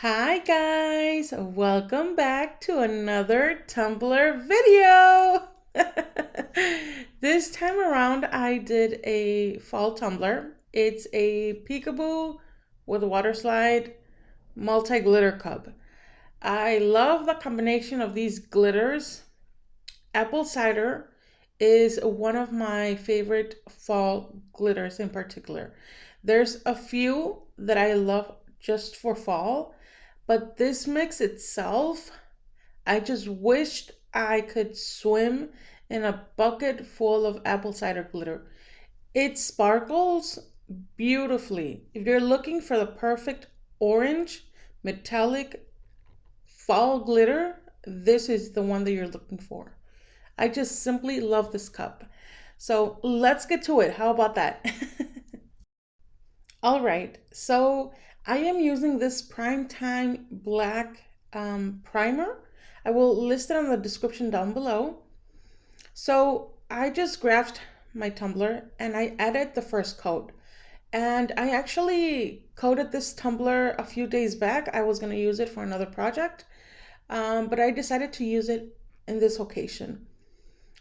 Hi guys, welcome back to another Tumbler video. This time around I did a fall tumbler. It's a peekaboo with a water slide multi-glitter cup. I love the combination of these glitters. Apple cider is one of my favorite fall glitters in particular. There's a few that I love just for fall, but this mix itself, I just wished I could swim in a bucket full of apple cider glitter. It sparkles beautifully. If you're looking for the perfect orange, metallic fall glitter, this is the one that you're looking for. I just simply love this cup. So let's get to it. How about that? All right, so I am using this Primetime Black primer. I will list it on the description down below. So I just grabbed my tumbler and I added the first coat. And I actually coated this tumbler a few days back. I was going to use it for another project, but I decided to use it in this occasion.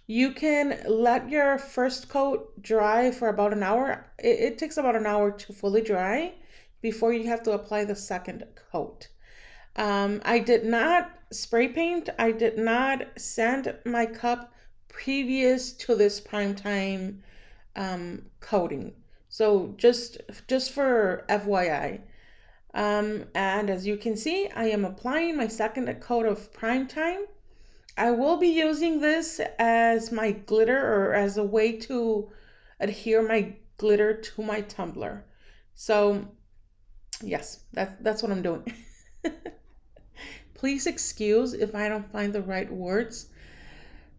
You can let your first coat dry for about an hour. It takes about an hour to fully dry before you have to apply the second coat. I did not spray paint. I did not sand my cup previous to this primetime coating. So just for FYI. And as you can see, I am applying my second coat of primetime. I will be using this as my glitter or as a way to adhere my glitter to my tumbler. So yes, that's what I'm doing. Please excuse if I don't find the right words.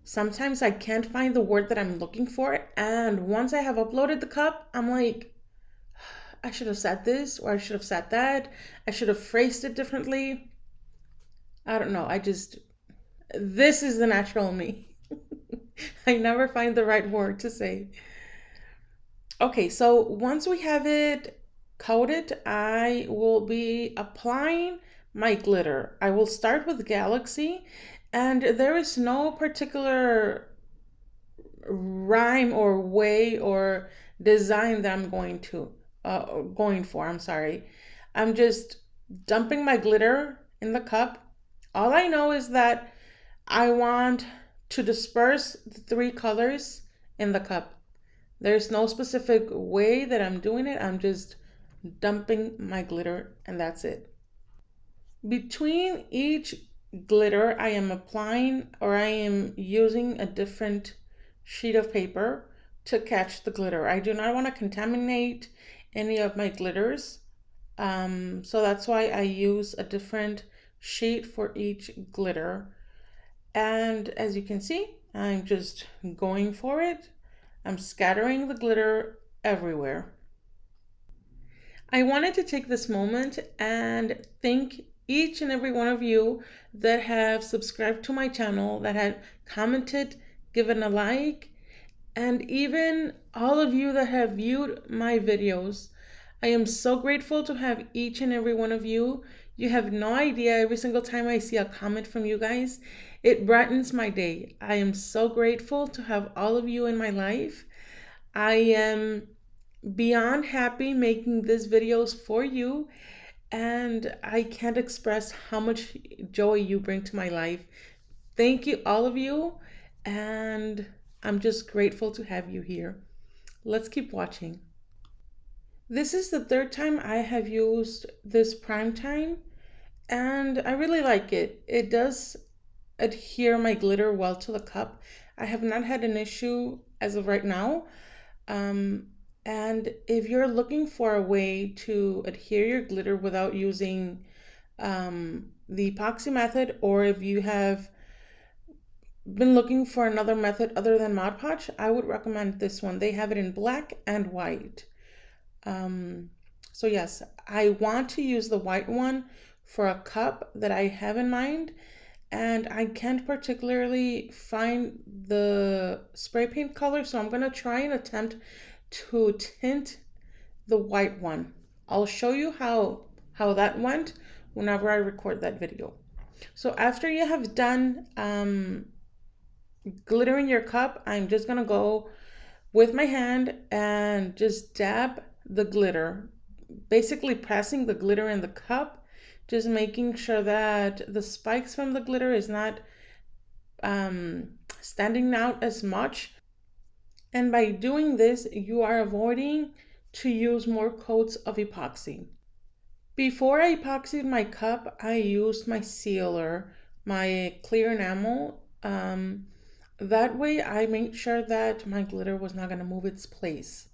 Sometimes I can't find the word that I'm looking for, and once I have uploaded the cup, I'm like, I should have said this or I should have said that. I should have phrased it differently. I don't know. This is the natural me. I never find the right word to say. Okay, so once we have it coated, I will be applying my glitter. I will start with Galaxy, and there is no particular rhyme or way or design that I'm going for. I'm sorry. I'm just dumping my glitter in the cup. All I know is that I want to disperse the three colors in the cup. There's no specific way that I'm doing it. I'm just dumping my glitter and that's it. Between each glitter, I am applying or I am using a different sheet of paper to catch the glitter. I do not want to contaminate any of my glitters. So that's why I use a different sheet for each glitter. And as you can see, I'm just going for it. I'm scattering the glitter everywhere. I wanted to take this moment and thank each and every one of you that have subscribed to my channel, that have commented, given a like, and even all of you that have viewed my videos. I am so grateful to have each and every one of you. You have no idea, every single time I see a comment from you guys, it brightens my day. I am so grateful to have all of you in my life. I am beyond happy making these videos for you, and I can't express how much joy you bring to my life. Thank you, all of you, and I'm just grateful to have you here. Let's keep watching. This is the third time I have used this Primetime, and I really like it. It does adhere my glitter well to the cup. I have not had an issue as of right now. And if you're looking for a way to adhere your glitter without using the epoxy method, or if you have been looking for another method other than Mod Podge, I would recommend this one. They have it in black and white. So yes, I want to use the white one for a cup that I have in mind, and I can't particularly find the spray paint color, so I'm gonna try and attempt to tint the white one. I'll show you how that went whenever I record that video. So after you have done glittering your cup, I'm just gonna go with my hand and just dab the glitter, basically pressing the glitter in the cup, just making sure that the spikes from the glitter is not standing out as much. And by doing this, you are avoiding to use more coats of epoxy. Before I epoxied my cup, I used my sealer, my clear enamel. That way I made sure that my glitter was not going to move its place.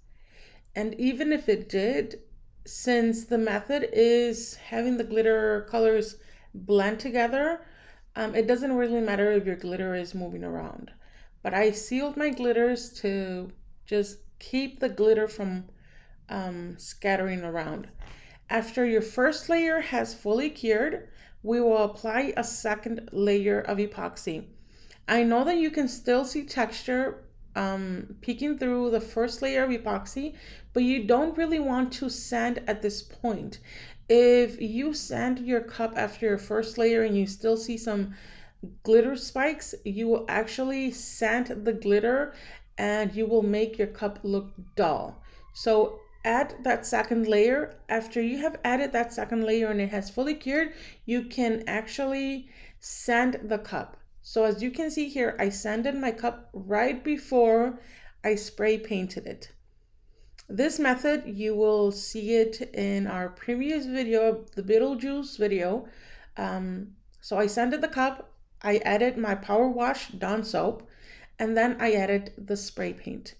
And even if it did, since the method is having the glitter colors blend together, it doesn't really matter if your glitter is moving around. But I sealed my glitters to just keep the glitter from scattering around. After your first layer has fully cured, we will apply a second layer of epoxy. I know that you can still see texture peeking through the first layer of epoxy, but you don't really want to sand at this point. If you sand your cup after your first layer and you still see some glitter spikes, you will actually sand the glitter and you will make your cup look dull. So add that second layer. After you have added that second layer and it has fully cured, you can actually sand the cup. So as you can see here, I sanded my cup right before I spray painted it. This method, you will see it in our previous video, the Beetlejuice video. So I sanded the cup, I added my Power Wash Dawn soap, and then I added the spray paint.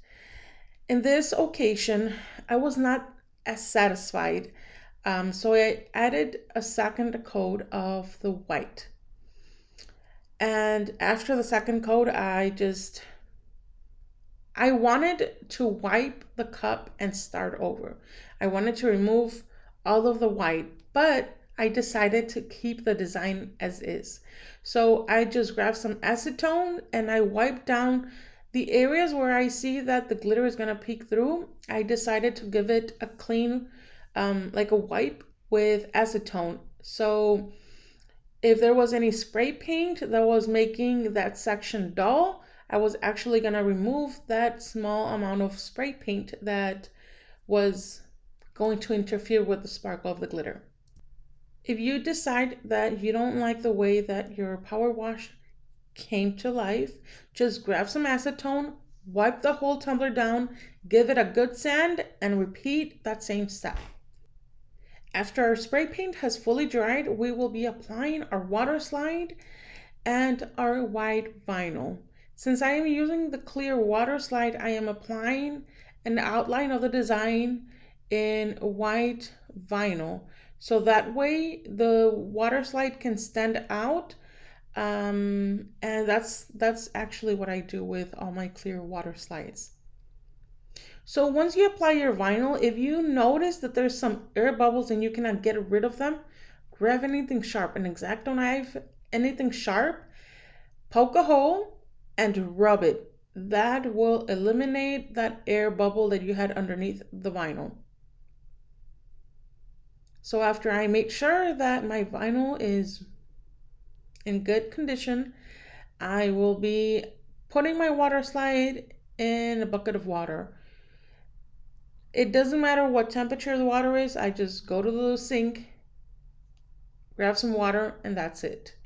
In this occasion, I was not as satisfied, so I added a second coat of the white. And after the second coat, I wanted to wipe the cup and start over. I wanted to remove all of the white, but I decided to keep the design as is. So I just grabbed some acetone and I wiped down the areas where I see that the glitter is gonna peek through. I decided to give it a clean, like a wipe with acetone. So if there was any spray paint that was making that section dull, I was actually gonna remove that small amount of spray paint that was going to interfere with the sparkle of the glitter. If you decide that you don't like the way that your power wash came to life, just grab some acetone, wipe the whole tumbler down, give it a good sand, and repeat that same step. After our spray paint has fully dried, we will be applying our water slide and our white vinyl. Since I am using the clear water slide, I am applying an outline of the design in white vinyl. So that way the water slide can stand out. And that's actually what I do with all my clear water slides. So once you apply your vinyl, if you notice that there's some air bubbles and you cannot get rid of them, grab anything sharp, an X-Acto knife, anything sharp, poke a hole and rub it. That will eliminate that air bubble that you had underneath the vinyl. So after I make sure that my vinyl is in good condition, I will be putting my water slide in a bucket of water. It doesn't matter what temperature the water is, I just go to the sink, grab some water, and that's it.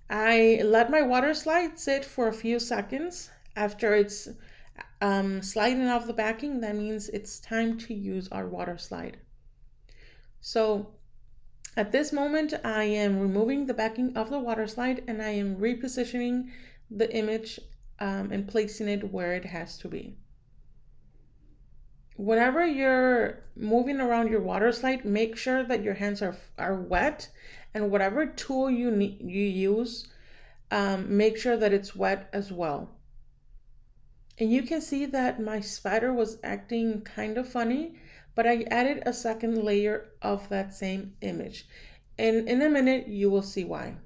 I let my water slide sit for a few seconds. After it's sliding off the backing, that means it's time to use our water slide. So at this moment, I am removing the backing of the water slide and I am repositioning the image and placing it where it has to be. Whenever you're moving around your water slide, make sure that your hands are wet, and whatever tool you use, make sure that it's wet as well. And you can see that my spider was acting kind of funny, but I added a second layer of that same image. And in a minute, you will see why.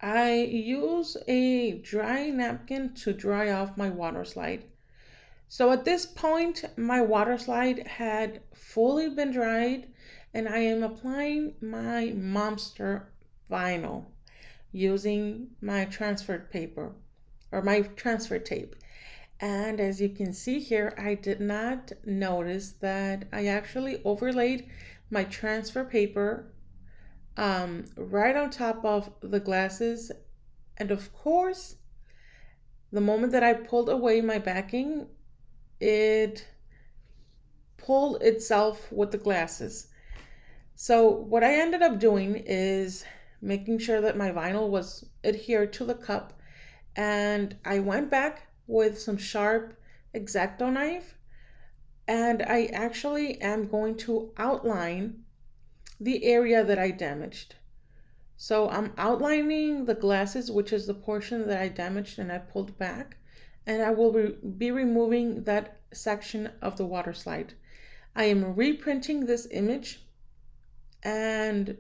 I use a dry napkin to dry off my water slide. So at this point, my water slide had fully been dried and I am applying my Momster vinyl using my transfer paper or my transfer tape. And as you can see here, I did not notice that I actually overlaid my transfer paper right on top of the glasses. And of course, the moment that I pulled away my backing, it pulled itself with the glasses. So what I ended up doing is making sure that my vinyl was adhered to the cup, and I went back with some sharp X-Acto knife, and I actually am going to outline the area that I damaged. So I'm outlining the glasses, which is the portion that I damaged and I pulled back, and I will be removing that section of the water slide. I am reprinting this image, and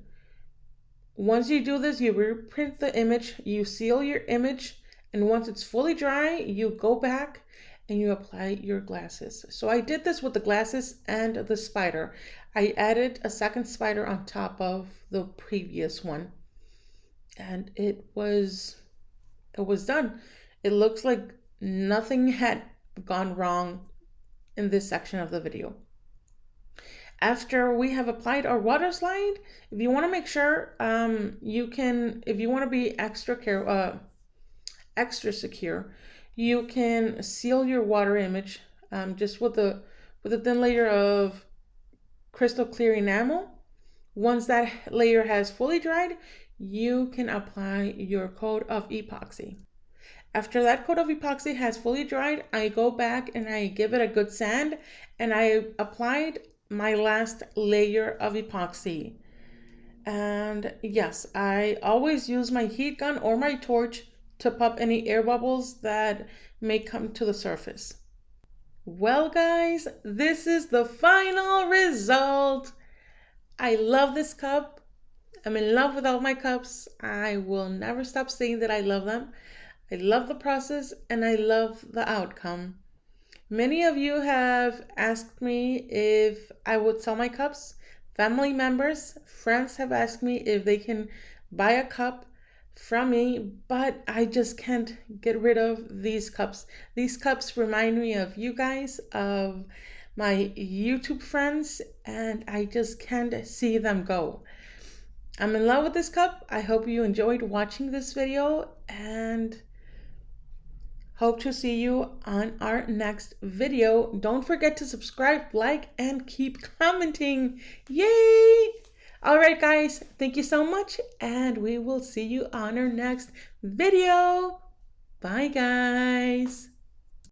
once you do this, you reprint the image, you seal your image, and once it's fully dry, you go back and you apply your glasses. So I did this with the glasses and the spider. I added a second spider on top of the previous one, and it was done. It looks like nothing had gone wrong in this section of the video. After we have applied our water slide, if you want to make sure if you want to be extra secure, you can seal your water image just with a thin layer of crystal clear enamel. Once that layer has fully dried, you can apply your coat of epoxy. After that coat of epoxy has fully dried, I go back and I give it a good sand, and I applied my last layer of epoxy. And yes, I always use my heat gun or my torch to pop any air bubbles that may come to the surface. Well guys, this is the final result. I love this cup. I'm in love with all my cups. I will never stop saying that I love them. I love the process and I love the outcome. Many of you have asked me if I would sell my cups. Family members, friends have asked me if they can buy a cup from me, but I just can't get rid of these cups. These cups remind me of you guys, of my YouTube friends, and I just can't see them go. I'm in love with this cup. I hope you enjoyed watching this video, and hope to see you on our next video. Don't forget to subscribe, like, and keep commenting. Yay! All right, guys, thank you so much, and we will see you on our next video. Bye, guys.